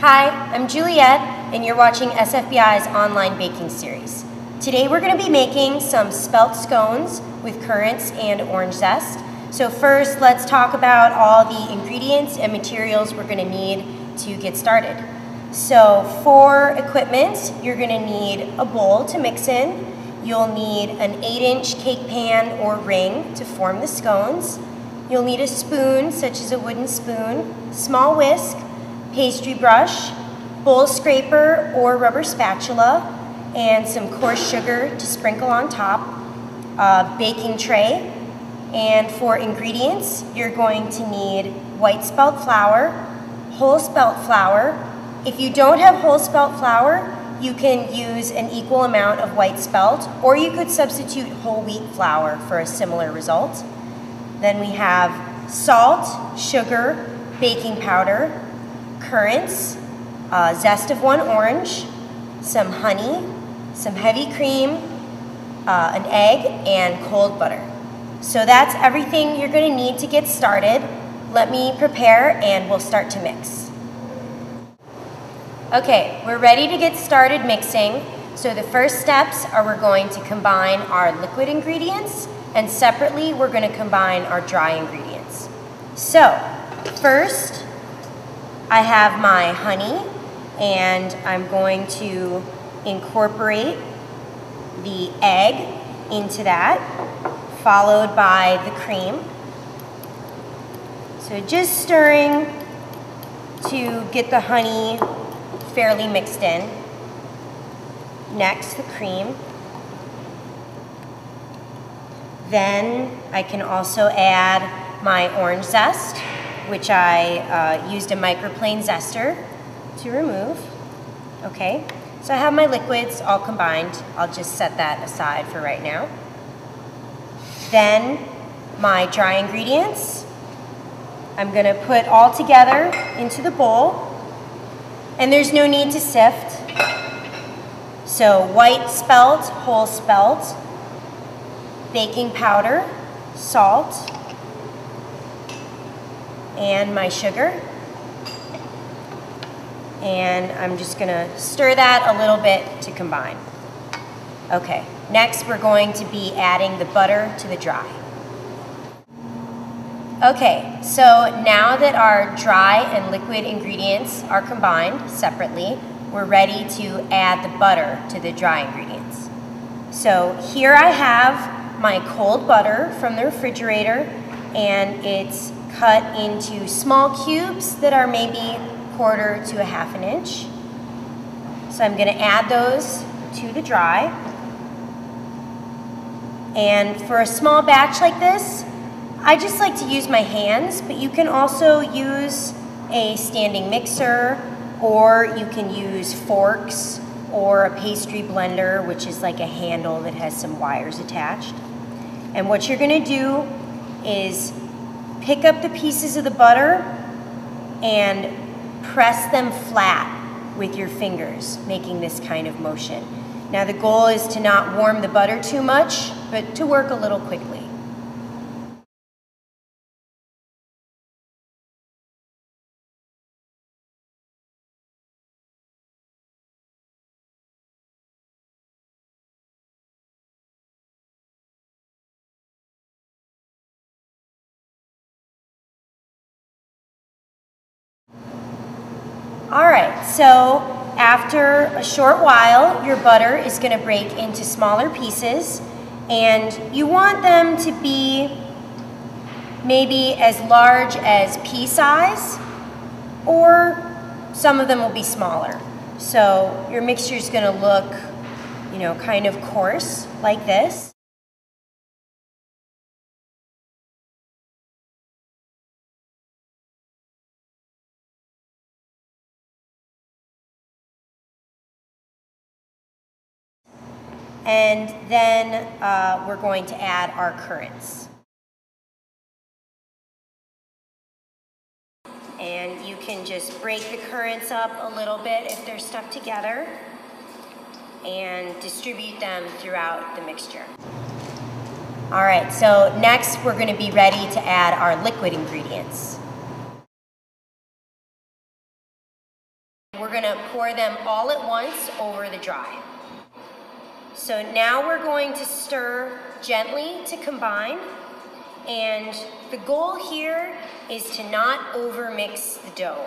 Hi, I'm Juliet, and you're watching SFBI's online baking series. Today we're going to be making some spelt scones with currants and orange zest. So first, let's talk about all the ingredients and materials we're going to need to get started. So for equipment, you're going to need a bowl to mix in. You'll need an 8-inch cake pan or ring to form the scones. You'll need a spoon, such as a wooden spoon, small whisk, pastry brush, bowl scraper or rubber spatula, and some coarse sugar to sprinkle on top, a baking tray. And for ingredients, you're going to need white spelt flour, whole spelt flour. If you don't have whole spelt flour, you can use an equal amount of white spelt, or you could substitute whole wheat flour for a similar result. Then we have salt, sugar, baking powder, currants, zest of 1 orange, some honey, some heavy cream, an egg, and cold butter. So that's everything you're going to need to get started. Let me prepare and we'll start to mix. Okay, we're ready to get started mixing. So the first steps are we're going to combine our liquid ingredients, and separately we're going to combine our dry ingredients. So first, I have my honey, and I'm going to incorporate the egg into that, followed by the cream. So just stirring to get the honey fairly mixed in. Next, the cream. Then I can also add my orange zest, which I used a microplane zester to remove. Okay, so I have my liquids all combined. I'll just set that aside for right now. Then my dry ingredients, I'm gonna put all together into the bowl, and there's no need to sift. So white spelt, whole spelt, baking powder, salt, and my sugar. And I'm just gonna stir that a little bit to combine. Okay, next we're going to be adding the butter to the dry. Okay, so now that our dry and liquid ingredients are combined separately, we're ready to add the butter to the dry ingredients. So here I have my cold butter from the refrigerator, and it's cut into small cubes that are maybe 1/4 to 1/2 inch. So I'm gonna add those to the dry. And for a small batch like this, I just like to use my hands, but you can also use a standing mixer, or you can use forks or a pastry blender, which is like a handle that has some wires attached. And what you're gonna do is pick up the pieces of the butter and press them flat with your fingers, making this kind of motion. Now the goal is to not warm the butter too much, but to work a little quickly. All right, so after a short while, your butter is going to break into smaller pieces, and you want them to be maybe as large as pea size, or some of them will be smaller. So your mixture is going to look, kind of coarse like this. And then we're going to add our currants. And you can just break the currants up a little bit if they're stuck together, and distribute them throughout the mixture. All right, so next we're going to be ready to add our liquid ingredients. pour them all at once over the dry. So now we're going to stir gently to combine, and the goal here is to not overmix the dough.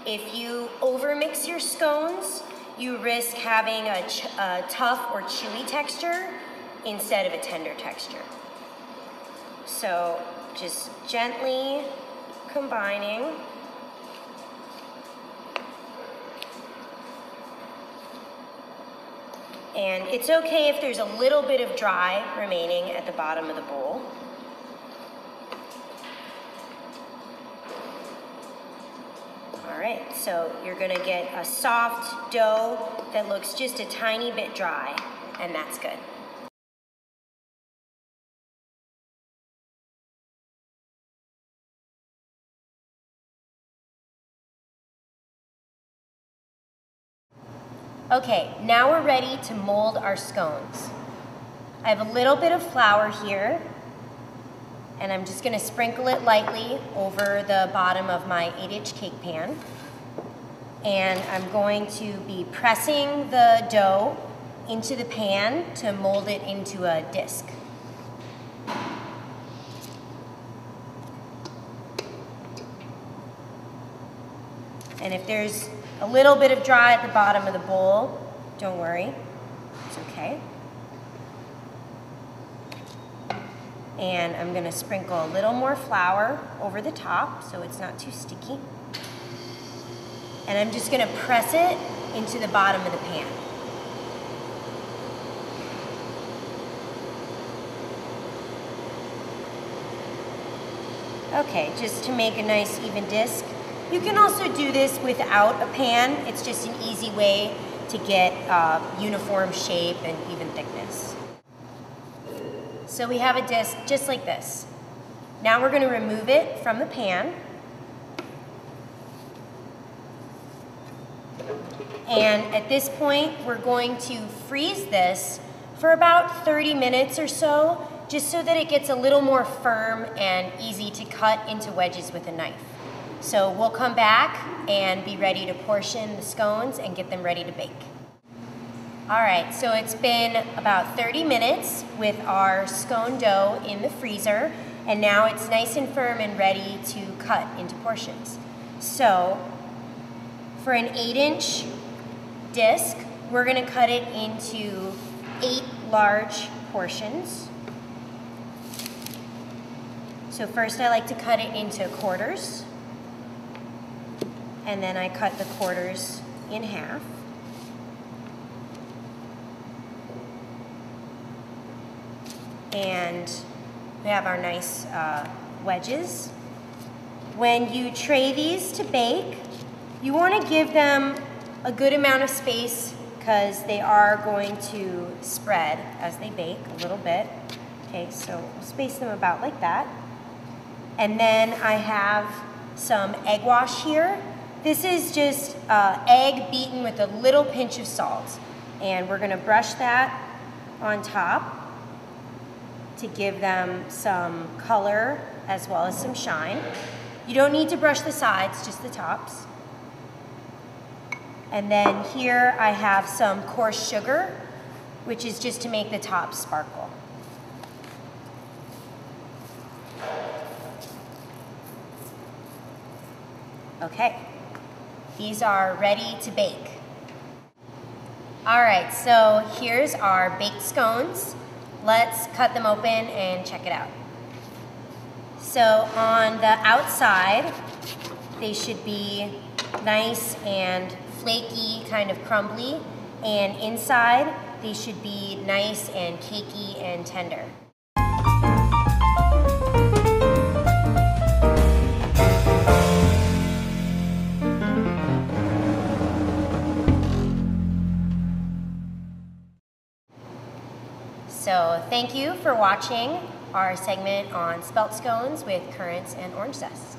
If you overmix your scones, you risk having a tough or chewy texture instead of a tender texture. So just gently combining. And it's okay if there's a little bit of dry remaining at the bottom of the bowl. All right, so you're gonna get a soft dough that looks just a tiny bit dry, and that's good. Okay, now we're ready to mold our scones. I have a little bit of flour here, and I'm just gonna sprinkle it lightly over the bottom of my 8-inch cake pan. And I'm going to be pressing the dough into the pan to mold it into a disc. And if there's a little bit of dry at the bottom of the bowl, don't worry, it's okay. And I'm gonna sprinkle a little more flour over the top so it's not too sticky. And I'm just gonna press it into the bottom of the pan. Okay, just to make a nice even disc. You can also do this without a pan. It's just an easy way to get uniform shape and even thickness. So we have a disc just like this. Now we're going to remove it from the pan. And at this point, we're going to freeze this for about 30 minutes or so, just so that it gets a little more firm and easy to cut into wedges with a knife. So we'll come back and be ready to portion the scones and get them ready to bake. All right, so it's been about 30 minutes with our scone dough in the freezer, and now it's nice and firm and ready to cut into portions. So for an 8-inch disc, we're gonna cut it into 8 large portions. So first I like to cut it into quarters. And then I cut the quarters in half. And we have our nice wedges. When you tray these to bake, you want to give them a good amount of space because they are going to spread as they bake a little bit. Okay, so we'll space them about like that. And then I have some egg wash here. This is just egg beaten with a little pinch of salt. And we're gonna brush that on top to give them some color as well as some shine. You don't need to brush the sides, just the tops. And then here I have some coarse sugar, which is just to make the top sparkle. Okay. These are ready to bake. All right, so here's our baked scones. Let's cut them open and check it out. So on the outside, they should be nice and flaky, kind of crumbly, and inside, they should be nice and cakey and tender. So thank you for watching our segment on spelt scones with currants and orange zest.